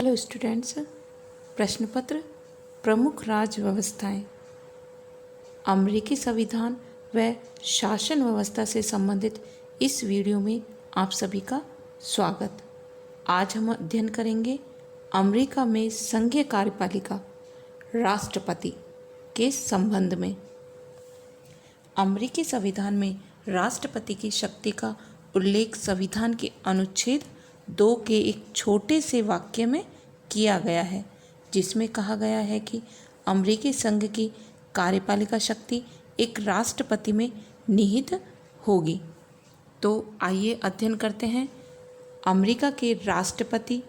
Hello students. प्रश्न पत्र प्रमुख राज्य व्यवस्थाएं। अमेरिकी संविधान व शासन व्यवस्था से संबंधित इस वीडियो में आप सभी का स्वागत। आज हम अध्ययन करेंगे अमेरिका में संघीय कार्यपालिका राष्ट्रपति के संबंध में। अमेरिकी संविधान में राष्ट्रपति की शक्ति का उल्लेख संविधान के अनुच्छेद 2 के एक छोटे से वाक्य में किया गया है, जिसमें कहा गया है कि अमेरिकी संघ की कार्यपालिका शक्ति एक राष्ट्रपति में निहित होगी। तो आइए अध्ययन करते हैं अमेरिका के राष्ट्रपति,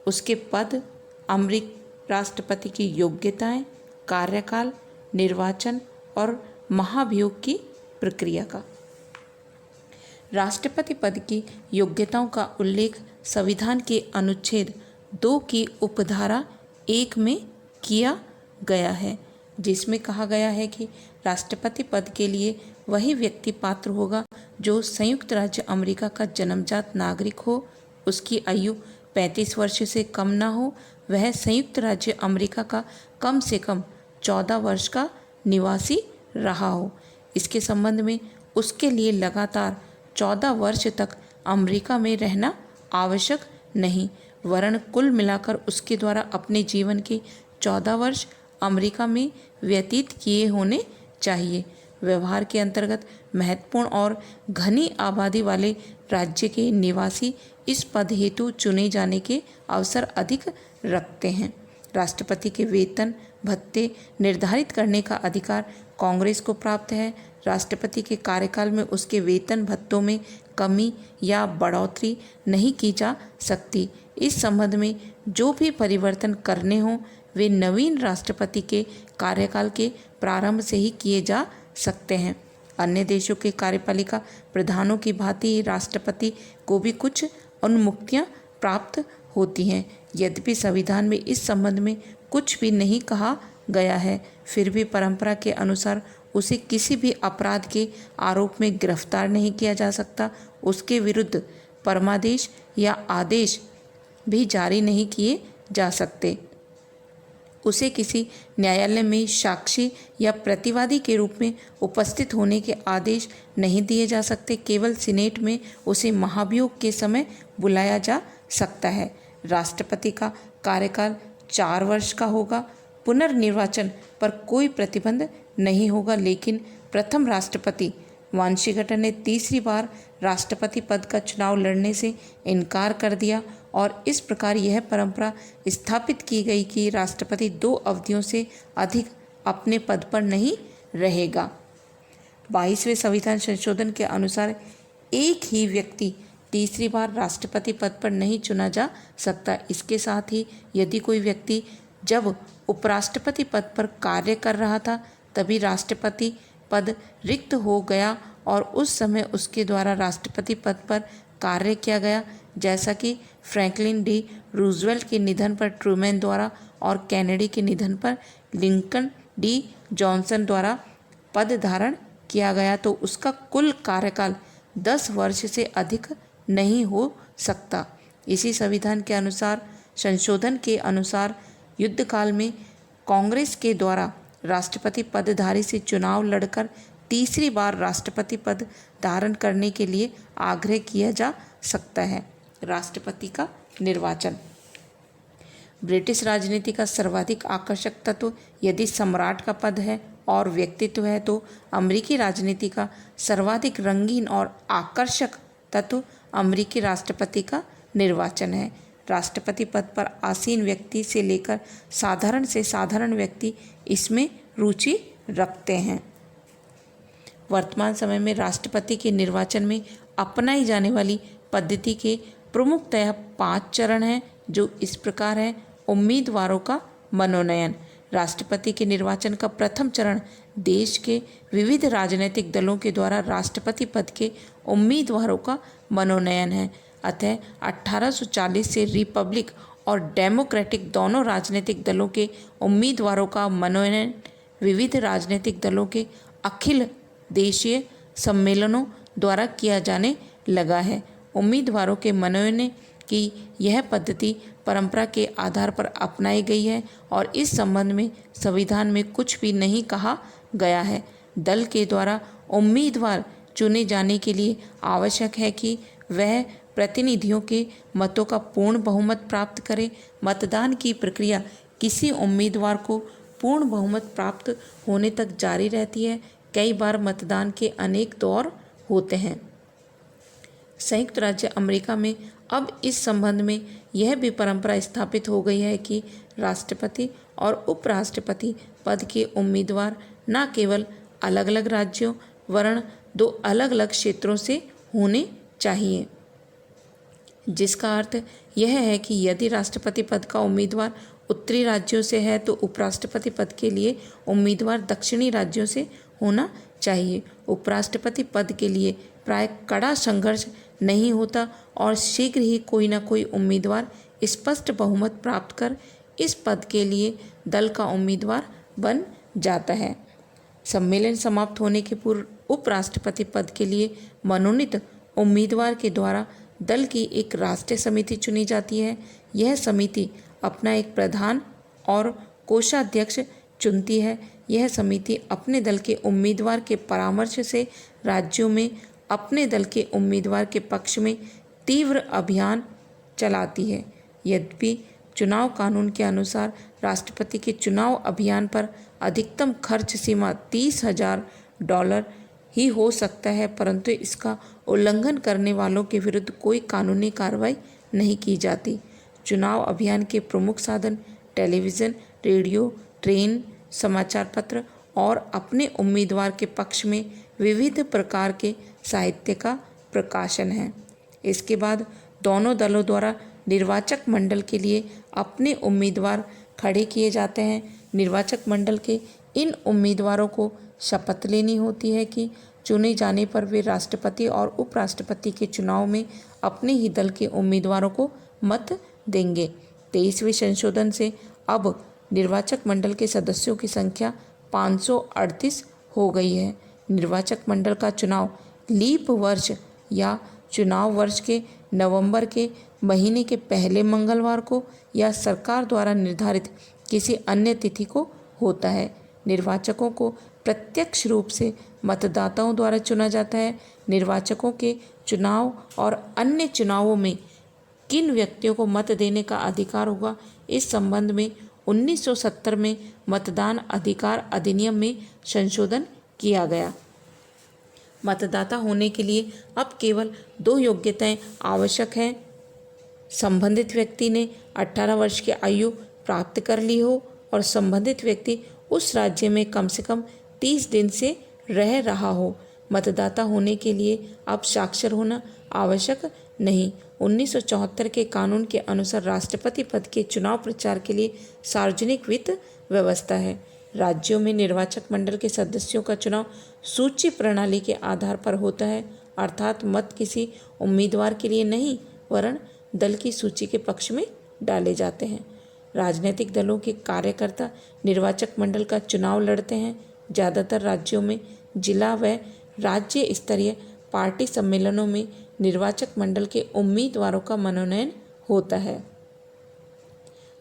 उसके पद, अमेरिकी राष्ट्रपति की योग्यताएं, कार्यकाल, निर्वाचन और महाभियोग की प्रक्रिया का। राष्ट्रपति पद की योग्यताओं का उल्लेख संविधान के अनुच्छेद 2 की उपधारा 1 में किया गया है, जिसमें कहा गया है कि राष्ट्रपति पद के लिए वही व्यक्ति पात्र होगा जो संयुक्त राज्य अमेरिका का जन्मजात नागरिक हो, उसकी आयु 35 वर्ष से कम ना हो, वह संयुक्त राज्य अमेरिका का कम से कम 14 वर्ष का निवासी रहा हो। इसके संबंध में उसके लिए लगातार 14 वर्ष तक अमेरिका में रहना आवश्यक नहीं, वरन कुल मिलाकर उसके द्वारा अपने जीवन के 14 वर्ष अमेरिका में व्यतीत किए होने चाहिए। व्यवहार के अंतर्गत महत्वपूर्ण और घनी आबादी वाले राज्य के निवासी इस पद हेतु चुने जाने के अवसर अधिक रखते हैं। राष्ट्रपति के वेतन भत्ते निर्धारित करने का अधिकार कांग्रेस को प्राप्त है। राष्ट्रपति के कार्यकाल में उसके वेतन भत्तों में कमी या बढ़ोतरी नहीं की जा सकती। इस संबंध में जो भी परिवर्तन करने हों वे नवीन राष्ट्रपति के कार्यकाल के प्रारंभ से ही किए जा सकते हैं। अन्य देशों के कार्यपालिका प्रधानों की भांति राष्ट्रपति को भी कुछ उन्मुक्तियां प्राप्त होती हैं। यद्यपि संविधान में इस संबंध में कुछ भी नहीं कहा गया है, फिर भी परंपरा के अनुसार उसे किसी भी अपराध के आरोप में गिरफ्तार नहीं किया जा सकता। उसके विरुद्ध परमादेश या आदेश भी जारी नहीं किए जा सकते। उसे किसी न्यायालय में साक्षी या प्रतिवादी के रूप में उपस्थित होने के आदेश नहीं दिए जा सकते। केवल सीनेट में उसे महाभियोग के समय बुलाया जा सकता है। राष्ट्रपति का कार्यकाल 4 वर्ष का होगा। पुनर्निर्वाचन पर कोई प्रतिबंध नहीं होगा, लेकिन प्रथम राष्ट्रपति वाशिंगटन ने तीसरी बार राष्ट्रपति पद का चुनाव लड़ने से इनकार कर दिया और इस प्रकार यह परंपरा स्थापित की गई कि राष्ट्रपति 2 अवधियों से अधिक अपने पद पर नहीं रहेगा। 22वें संविधान संशोधन के अनुसार एक ही व्यक्ति तीसरी बार राष्ट्रपति पद पर नहीं चुना जा सकता। इसके साथ ही यदि कोई व्यक्ति जब उपराष्ट्रपति पद पर कार्य कर रहा था तभी राष्ट्रपति पद रिक्त हो गया और उस समय उसके द्वारा राष्ट्रपति पद पर कार्य किया गया, जैसा कि फ्रैंकलिन डी रूजवेल्ट के निधन पर ट्रूमैन द्वारा और कैनेडी के निधन पर लिंकन डी जॉनसन द्वारा पद धारण किया गया, तो उसका कुल कार्यकाल 10 वर्ष से अधिक नहीं हो सकता। इसी संविधान के अनुसार संशोधन के अनुसार युद्धकाल में कांग्रेस के द्वारा राष्ट्रपति पदधारी से चुनाव लड़कर तीसरी बार राष्ट्रपति पद धारण करने के लिए आग्रह किया जा सकता है। राष्ट्रपति का निर्वाचन। ब्रिटिश राजनीति का सर्वाधिक आकर्षक तत्व यदि सम्राट का पद है और व्यक्तित्व है, तो अमेरिकी राजनीति का सर्वाधिक रंगीन और आकर्षक तत्व अमेरिकी राष्ट्रपति का निर्वाचन है। राष्ट्रपति पद पर आसीन व्यक्ति से लेकर साधारण से साधारण व्यक्ति इसमें रुचि रखते हैं। वर्तमान समय में राष्ट्रपति के निर्वाचन में अपनाई जाने वाली पद्धति के प्रमुखतः 5 चरण हैं, जो इस प्रकार हैं। उम्मीदवारों का मनोनयन। राष्ट्रपति के निर्वाचन का प्रथम चरण देश के विविध राजनीतिक दलों के द्वारा राष्ट्रपति पद के उम्मीदवारों का मनोनयन है। अतः 1840 से रिपब्लिक और डेमोक्रेटिक दोनों राजनीतिक दलों के उम्मीदवारों का मनोनयन विविध राजनीतिक दलों के अखिल देशीय सम्मेलनों द्वारा किया जाने लगा है। उम्मीदवारों के मनोनयन कि यह पद्धति परंपरा के आधार पर अपनाई गई है और इस संबंध में संविधान में कुछ भी नहीं कहा गया है। दल के द्वारा उम्मीदवार चुने जाने के लिए आवश्यक है कि वह प्रतिनिधियों के मतों का पूर्ण बहुमत प्राप्त करे। मतदान की प्रक्रिया किसी उम्मीदवार को पूर्ण बहुमत प्राप्त होने तक जारी रहती है। कई बार मतदान के अनेक दौर होते हैं। संयुक्त राज्य अमेरिका में अब इस संबंध में यह भी परंपरा स्थापित हो गई है कि राष्ट्रपति और उपराष्ट्रपति पद के उम्मीदवार न केवल अलग अलग राज्यों वरन दो अलग अलग क्षेत्रों से होने चाहिए, जिसका अर्थ यह है कि यदि राष्ट्रपति पद का उम्मीदवार उत्तरी राज्यों से है तो उपराष्ट्रपति पद के लिए उम्मीदवार दक्षिणी राज्यों से होना चाहिए। उपराष्ट्रपति पद के लिए प्राय कड़ा संघर्ष नहीं होता और शीघ्र ही कोई न कोई उम्मीदवार स्पष्ट बहुमत प्राप्त कर इस पद के लिए दल का उम्मीदवार बन जाता है। सम्मेलन समाप्त होने के पूर्व उपराष्ट्रपति पद के लिए मनोनीत उम्मीदवार के द्वारा दल की एक राष्ट्रीय समिति चुनी जाती है। यह समिति अपना एक प्रधान और कोषाध्यक्ष चुनती है। यह समिति अपने दल के उम्मीदवार के परामर्श से राज्यों में अपने दल के उम्मीदवार के पक्ष में तीव्र अभियान चलाती है। यद्यपि चुनाव कानून के अनुसार राष्ट्रपति के चुनाव अभियान पर अधिकतम खर्च सीमा $30,000 ही हो सकता है, परंतु इसका उल्लंघन करने वालों के विरुद्ध कोई कानूनी कार्रवाई नहीं की जाती। चुनाव अभियान के प्रमुख साधन टेलीविज़न, रेडियो, ट्रेन, समाचार पत्र और अपने उम्मीदवार के पक्ष में विविध प्रकार के साहित्य का प्रकाशन है। इसके बाद दोनों दलों द्वारा निर्वाचक मंडल के लिए अपने उम्मीदवार खड़े किए जाते हैं। निर्वाचक मंडल के इन उम्मीदवारों को शपथ लेनी होती है कि चुने जाने पर वे राष्ट्रपति और उपराष्ट्रपति के चुनाव में अपने ही दल के उम्मीदवारों को मत देंगे। 23वें संशोधन से अब निर्वाचक मंडल के सदस्यों की संख्या 538 हो गई है। निर्वाचक मंडल का चुनाव लीप वर्ष या चुनाव वर्ष के नवंबर के महीने के पहले मंगलवार को या सरकार द्वारा निर्धारित किसी अन्य तिथि को होता है। निर्वाचकों को प्रत्यक्ष रूप से मतदाताओं द्वारा चुना जाता है। निर्वाचकों के चुनाव और अन्य चुनावों में किन व्यक्तियों को मत देने का अधिकार होगा, इस संबंध में 1970 में मतदान अधिकार अधिनियम में संशोधन किया गया। मतदाता होने के लिए अब केवल 2 योग्यताएं आवश्यक हैं। संबंधित व्यक्ति ने 18 वर्ष की आयु प्राप्त कर ली हो और संबंधित व्यक्ति उस राज्य में कम से कम 30 दिन से रह रहा हो। मतदाता होने के लिए अब साक्षर होना आवश्यक नहीं। 1974 के कानून के अनुसार राष्ट्रपति पद के चुनाव प्रचार के लिए सार्वजनिक वित्त व्यवस्था है। राज्यों में निर्वाचक मंडल के सदस्यों का चुनाव सूची प्रणाली के आधार पर होता है, अर्थात मत किसी उम्मीदवार के लिए नहीं वरन दल की सूची के पक्ष में डाले जाते हैं। राजनीतिक दलों के कार्यकर्ता निर्वाचक मंडल का चुनाव लड़ते हैं। ज़्यादातर राज्यों में जिला व राज्य स्तरीय पार्टी सम्मेलनों में निर्वाचक मंडल के उम्मीदवारों का मनोनयन होता है।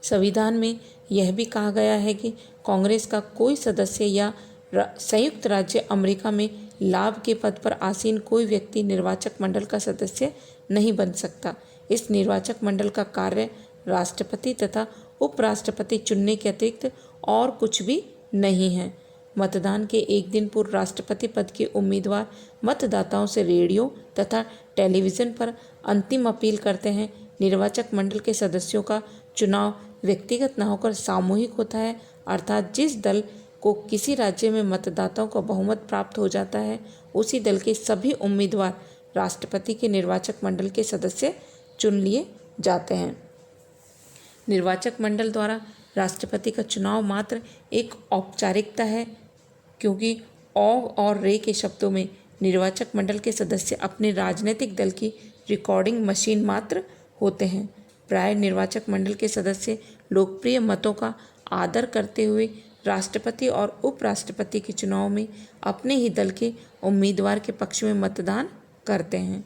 संविधान में यह भी कहा गया है कि कांग्रेस का कोई सदस्य या संयुक्त राज्य अमेरिका में लाभ के पद पर आसीन कोई व्यक्ति निर्वाचक मंडल का सदस्य नहीं बन सकता। इस निर्वाचक मंडल का कार्य राष्ट्रपति तथा उपराष्ट्रपति चुनने के अतिरिक्त और कुछ भी नहीं है। मतदान के एक दिन पूर्व राष्ट्रपति पद के उम्मीदवार मतदाताओं से रेडियो तथा टेलीविज़न पर अंतिम अपील करते हैं। निर्वाचक मंडल के सदस्यों का चुनाव व्यक्तिगत न होकर सामूहिक होता है, अर्थात जिस दल को किसी राज्य में मतदाताओं का बहुमत प्राप्त हो जाता है उसी दल के सभी उम्मीदवार राष्ट्रपति के निर्वाचक मंडल के सदस्य चुन लिए जाते हैं। निर्वाचक मंडल द्वारा राष्ट्रपति का चुनाव मात्र एक औपचारिकता है, क्योंकि और रे के शब्दों में निर्वाचक मंडल के सदस्य अपने राजनीतिक दल की रिकॉर्डिंग मशीन मात्र होते हैं। प्राय निर्वाचक मंडल के सदस्य लोकप्रिय मतों का आदर करते हुए राष्ट्रपति और उपराष्ट्रपति के चुनाव में अपने ही दल के उम्मीदवार के पक्ष में मतदान करते हैं।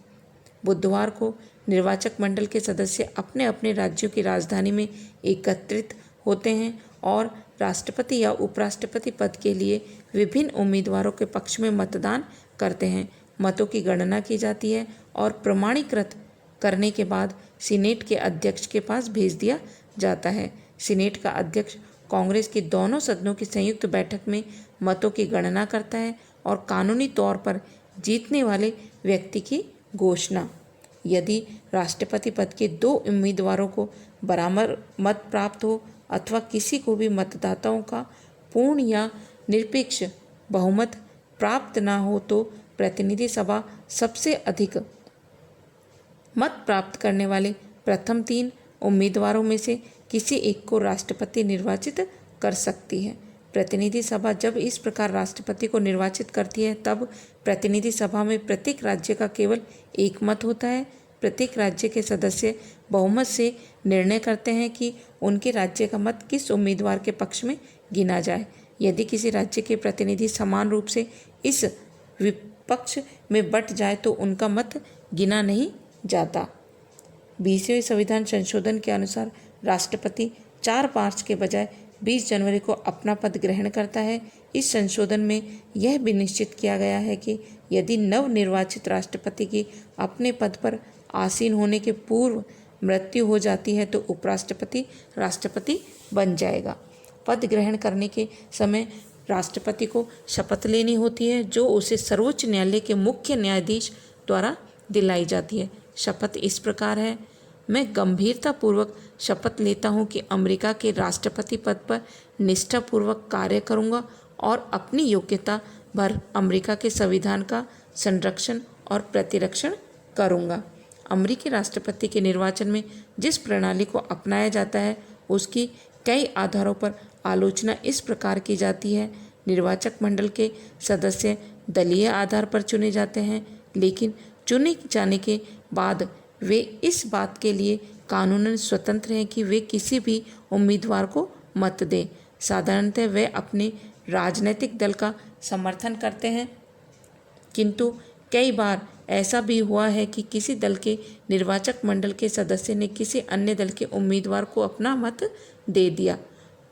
बुधवार को निर्वाचक मंडल के सदस्य अपने अपने राज्यों की राजधानी में एकत्रित होते हैं और राष्ट्रपति या उपराष्ट्रपति पद के लिए विभिन्न उम्मीदवारों के पक्ष में मतदान करते हैं। मतों की गणना की जाती है और प्रमाणीकृत करने के बाद सीनेट के अध्यक्ष के पास भेज दिया जाता है। सीनेट का अध्यक्ष कांग्रेस के दोनों सदनों की संयुक्त बैठक में मतों की गणना करता है और कानूनी तौर पर जीतने वाले व्यक्ति की घोषणा। यदि राष्ट्रपति पद के 2 उम्मीदवारों को बराबर मत प्राप्त हो अथवा किसी को भी मतदाताओं का पूर्ण या निरपेक्ष बहुमत प्राप्त न हो तो प्रतिनिधि सभा सबसे अधिक मत प्राप्त करने वाले प्रथम 3 उम्मीदवारों में से किसी एक को राष्ट्रपति निर्वाचित कर सकती है। प्रतिनिधि सभा जब इस प्रकार राष्ट्रपति को निर्वाचित करती है तब प्रतिनिधि सभा में प्रत्येक राज्य का केवल एक मत होता है। प्रत्येक राज्य के सदस्य बहुमत से निर्णय करते हैं कि उनके राज्य का मत किस उम्मीदवार के पक्ष में गिना जाए। यदि किसी राज्य के प्रतिनिधि समान रूप से इस विपक्ष में बंट जाए तो उनका मत गिना नहीं जाता। 20वें संविधान संशोधन के अनुसार राष्ट्रपति 4 मार्च के बजाय 20 जनवरी को अपना पद ग्रहण करता है। इस संशोधन में यह भी निश्चित किया गया है कि यदि नवनिर्वाचित राष्ट्रपति की अपने पद पर आसीन होने के पूर्व मृत्यु हो जाती है तो उपराष्ट्रपति राष्ट्रपति बन जाएगा। पद ग्रहण करने के समय राष्ट्रपति को शपथ लेनी होती है जो उसे सर्वोच्च न्यायालय के मुख्य न्यायाधीश द्वारा दिलाई जाती है। शपथ इस प्रकार है: मैं गंभीरतापूर्वक शपथ लेता हूं कि अमेरिका के राष्ट्रपति पद पर निष्ठापूर्वक कार्य करूंगा और अपनी योग्यता भर अमेरिका के संविधान का संरक्षण और प्रतिरक्षण करूंगा। अमेरिकी राष्ट्रपति के निर्वाचन में जिस प्रणाली को अपनाया जाता है उसकी कई आधारों पर आलोचना इस प्रकार की जाती है। निर्वाचक मंडल के सदस्य दलीय आधार पर चुने जाते हैं, लेकिन चुने जाने के बाद वे इस बात के लिए कानूनन स्वतंत्र हैं कि वे किसी भी उम्मीदवार को मत दें। साधारणतः वे अपने राजनीतिक दल का समर्थन करते हैं, किंतु कई बार ऐसा भी हुआ है कि किसी दल के निर्वाचक मंडल के सदस्य ने किसी अन्य दल के उम्मीदवार को अपना मत दे दिया।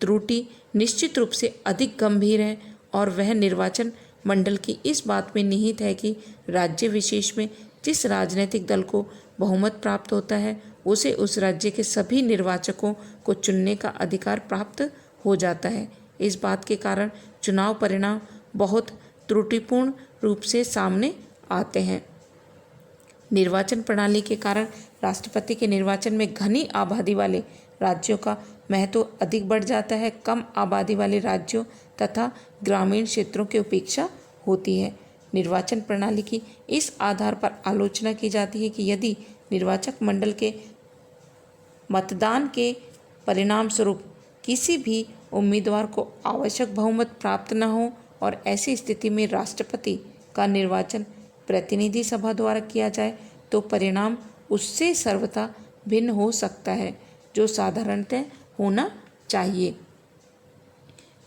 त्रुटि निश्चित रूप से अधिक गंभीर है और वह निर्वाचन मंडल की इस बात में निहित है कि राज्य विशेष में जिस राजनीतिक दल को बहुमत प्राप्त होता है उसे उस राज्य के सभी निर्वाचकों को चुनने का अधिकार प्राप्त हो जाता है। इस बात के कारण चुनाव परिणाम बहुत त्रुटिपूर्ण रूप से सामने आते हैं। निर्वाचन प्रणाली के कारण राष्ट्रपति के निर्वाचन में घनी आबादी वाले राज्यों का महत्व अधिक बढ़ जाता है। कम आबादी वाले राज्यों तथा ग्रामीण क्षेत्रों की उपेक्षा होती है। निर्वाचन प्रणाली की इस आधार पर आलोचना की जाती है कि यदि निर्वाचक मंडल के मतदान के परिणाम स्वरूप किसी भी उम्मीदवार को आवश्यक बहुमत प्राप्त न हो और ऐसी स्थिति में राष्ट्रपति का निर्वाचन प्रतिनिधि सभा द्वारा किया जाए तो परिणाम उससे सर्वथा भिन्न हो सकता है जो साधारणतः होना चाहिए।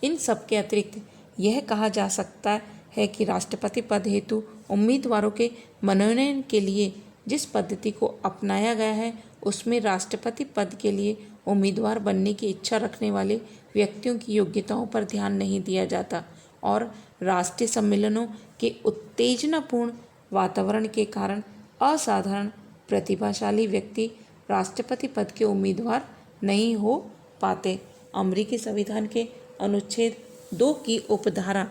इन सब के अतिरिक्त यह कहा जा सकता है कि राष्ट्रपति पद हेतु उम्मीदवारों के मनोनयन के लिए जिस पद्धति को अपनाया गया है उसमें राष्ट्रपति पद के लिए उम्मीदवार बनने की इच्छा रखने वाले व्यक्तियों की योग्यताओं पर ध्यान नहीं दिया जाता और राष्ट्रीय सम्मेलनों के उत्तेजनापूर्ण वातावरण के कारण असाधारण प्रतिभाशाली व्यक्ति राष्ट्रपति पद के उम्मीदवार नहीं हो पाते। अमेरिकी संविधान के अनुच्छेद 2 की उपधारा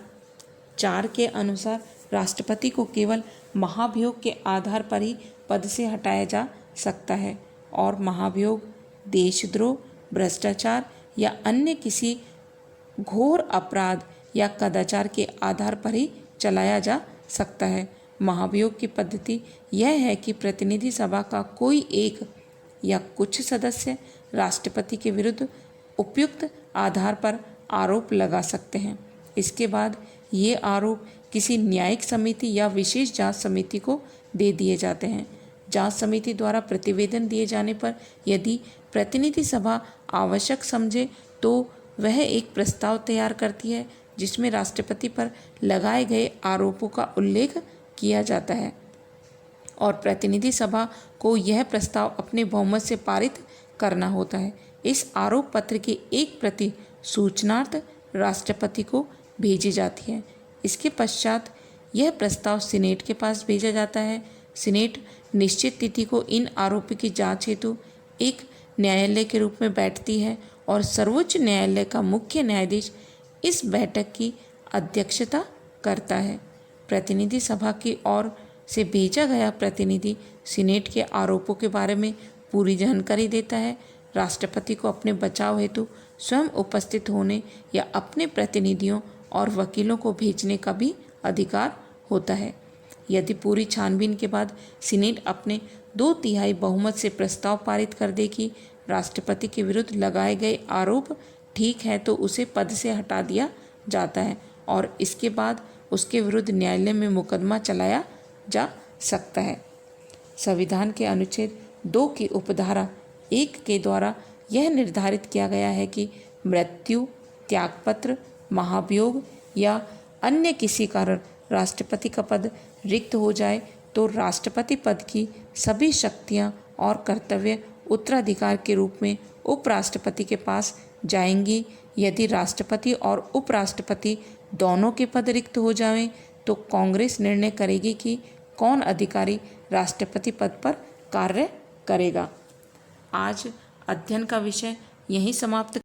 4 के अनुसार राष्ट्रपति को केवल महाभियोग के आधार पर ही पद से हटाया जा सकता है और महाभियोग देशद्रोह, भ्रष्टाचार या अन्य किसी घोर अपराध या कदाचार के आधार पर ही चलाया जा सकता है। महाभियोग की पद्धति यह है कि प्रतिनिधि सभा का कोई एक या कुछ सदस्य राष्ट्रपति के विरुद्ध उपयुक्त आधार पर आरोप लगा सकते हैं। इसके बाद ये आरोप किसी न्यायिक समिति या विशेष जांच समिति को दे दिए जाते हैं। जांच समिति द्वारा प्रतिवेदन दिए जाने पर यदि प्रतिनिधि सभा आवश्यक समझे तो वह एक प्रस्ताव तैयार करती है जिसमें राष्ट्रपति पर लगाए गए आरोपों का उल्लेख किया जाता है। और प्रतिनिधि सभा को यह प्रस्ताव अपने बहुमत से पारित करना होता है। इस आरोप पत्र की एक प्रति सूचनार्थ राष्ट्रपति को भेजी जाती है। इसके पश्चात यह प्रस्ताव सीनेट के पास भेजा जाता है। सीनेट निश्चित तिथि को इन आरोपों की जांच हेतु एक न्यायालय के रूप में बैठती है और सर्वोच्च न्यायालय का मुख्य न्यायाधीश इस बैठक की अध्यक्षता करता है। प्रतिनिधि सभा की ओर से भेजा गया प्रतिनिधि सीनेट के आरोपों के बारे में पूरी जानकारी देता है। राष्ट्रपति को अपने बचाव हेतु स्वयं उपस्थित होने या अपने प्रतिनिधियों और वकीलों को भेजने का भी अधिकार होता है। यदि पूरी छानबीन के बाद सीनेट अपने 2/3 बहुमत से प्रस्ताव पारित कर दे कि राष्ट्रपति के विरुद्ध लगाए गए आरोप ठीक है तो उसे पद से हटा दिया जाता है और इसके बाद उसके विरुद्ध न्यायालय में मुकदमा चलाया जा सकता है। संविधान के अनुच्छेद 2 की उपधारा 1 के द्वारा यह निर्धारित किया गया है कि मृत्यु, त्यागपत्र, महाभियोग या अन्य किसी कारण राष्ट्रपति का पद रिक्त हो जाए तो राष्ट्रपति पद की सभी शक्तियां और कर्तव्य उत्तराधिकार के रूप में उपराष्ट्रपति के पास जाएंगी। यदि राष्ट्रपति और उपराष्ट्रपति दोनों के पद रिक्त हो जाएं तो कांग्रेस निर्णय करेगी कि कौन अधिकारी राष्ट्रपति पद पर कार्य करेगा। आज अध्ययन का विषय यहीं समाप्त